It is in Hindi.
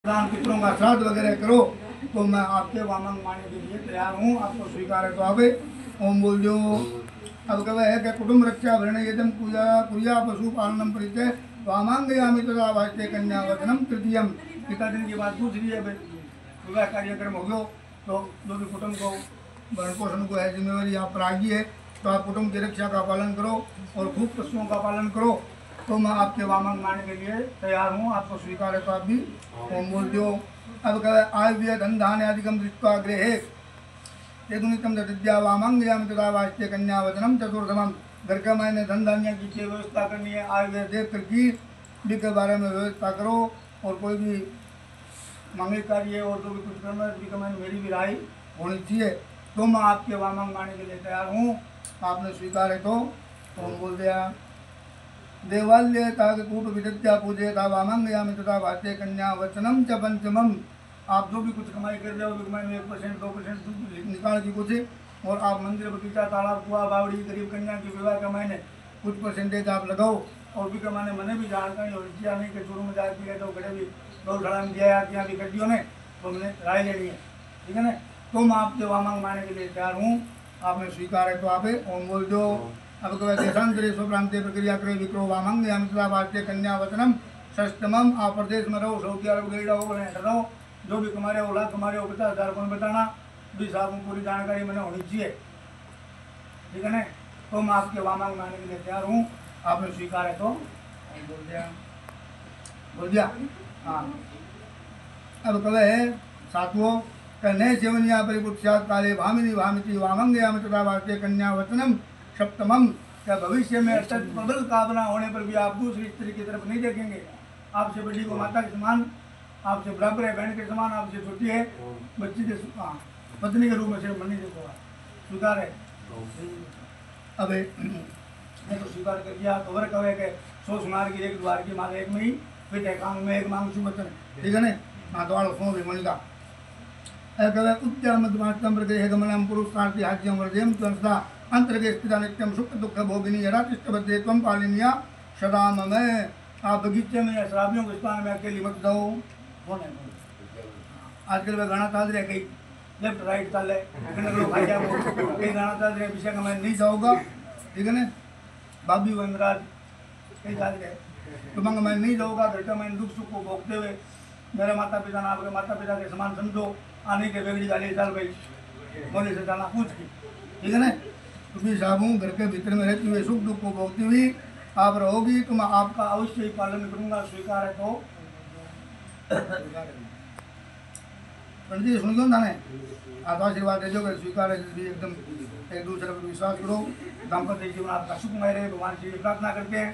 दान पितरों का श्राद्ध वगैरह करो तो मैं आपके वामन माने के लिए तैयार हूँ। आपको स्वीकार है तो आवे ओम बोल दो। अब कह है कि कुटुंब रक्षा भरण यजम पूजा पूजा पशु पालनम परिचय वामांगयामि तथा वाच्य कन्या वचनम तृतीयम। पिता दिन की बात दूसरी है। विवाह कार्यक्रम हो गयो तो जो भी कुटुंब को भरण पोषण को है जिम्मेवारी आप पर आ गई है तो आप कुटुंब की रक्षा का पालन करो और खूब पशुओं का पालन करो तो मैं आपके वामन मानने के लिए तैयार हूँ। आपको स्वीकार है तो आप भी ओम बोल दो। अब कह आयुव्य धन धान्य आदिकम दृष्टवा गृहे यदुनितम विद्या वामांगयामि तथा वाच्य कन्या वचनम चतुर्थमम। घर का मैंने धन धान्य की व्यवस्था करनी है। आयुर्वेद देख कर की भी के बारे में व्यवस्था करो और कोई भी मांगे कार्य और जो भी कुछ करना है मेरी भी राय होनी चाहिए तो मैं आपके वामंग मानने के लिए तैयार हूँ। आपने स्वीकार है तो ओम बोल दिया। देवालय कूट विद्या पूजयता वामंगयामि तथा वाच्य कन्या वचनम च पंचमम। आप जो भी कुछ कमाई कर रहे हो कमाई 1% 2% निकाल की कुछ और आप मंदिर बगीचा तालाब कुआ बावड़ी गरीब कन्या की विवाह कमाने कुछ परसेंटेज आप लगाओ और भी कमाने मैंने भी जानकारी और किया नहीं कि शुरू में जाती है तो गड़े भी गौशाला में दिया या भी गड्डियों ने तो मैंने राय लेनी है। ठीक है ना। तो मैं आपके वामंग मानने के लिए तैयार हूँ। आपने स्वीकार है तो आप ओम बोल दो। अब कह देशांतरे स्वप्रांत प्रक्रिया क्रय विक्रो वामंगयामि तथा वाच्य कन्या वचनम षष्टमम। आप प्रदेश में रहो सऊदी अरब गई रहो जो भी कमा रहे हो लाख कमा रहे हो 50,000 कौन बताना भी साहब पूरी जानकारी मैंने होनी चाहिए। ठीक है ना। तो मैं आपके वामंग मानने के लिए तैयार हूँ। आपने स्वीकार है तो बोल दिया हाँ। अब कह है सातवों नए सेवनिया परिपुष्यात काले भामिनी भामिति वामंगयामि तथा वाच्य कन्या वचनम सप्तमम। क्या भविष्य में अत्यंत प्रबल कामना होने पर भी आप दूसरी स्त्री की तरफ नहीं देखेंगे। आपसे बड़ी को माता के समान आपसे बराबर है बहन के समान आपसे छोटी है बच्ची के पत्नी के रूप में सिर्फ मनी देखो स्वीकार है। अब तो स्वीकार कर दिया तो वर कहे के 100 सुनार की एक द्वार की माला एक में ही फिर एकांग में एक मांग सुबचन। ठीक है ना। हाँ तो आड़ो 100 भी मणि का कवे उद्यम मध्यमास्तम प्रदेह गमनम पुरुषार्थी हाज्यम वर्जयम त्वंसदा अंतर्गे स्थिता नित्यम सुख दुख भोगिनी यदा तिष्ठबद्धे त्वं पालिनिया सदा मम। आप बगीचे में या शराबियों के स्थान में अकेली मत जाओ। आजकल वे गाना ताज रहे कहीं लेफ्ट राइट चाल कहीं गाना ताज रहे विषय का मैं नहीं जाऊँगा। ठीक है ना। भाभी वनराज कहीं ताज रहे तो मंग मैं नहीं जाऊँगा। घर का मैं दुख सुख को भोगते हुए मेरे माता पिता ने आपके माता पिता के समान समझो आने के बेगड़ी गाली चाल भाई बोले से जाना पूछ की। ठीक है ना। तुम्हें साहब घर के भीतर में रहती हुई सुख दुख को भोगती हुई आप रहोगी तो मैं आपका अवश्य ही पालन करूंगा। स्वीकार है तो पंडित जी सुन गयो ना आप आशीर्वाद देजो कर स्वीकार है एकदम एक दूसरे पर विश्वास करो दाम्पत्य जीवन आपका सुखमय रहे भगवान से प्रार्थना करते हैं।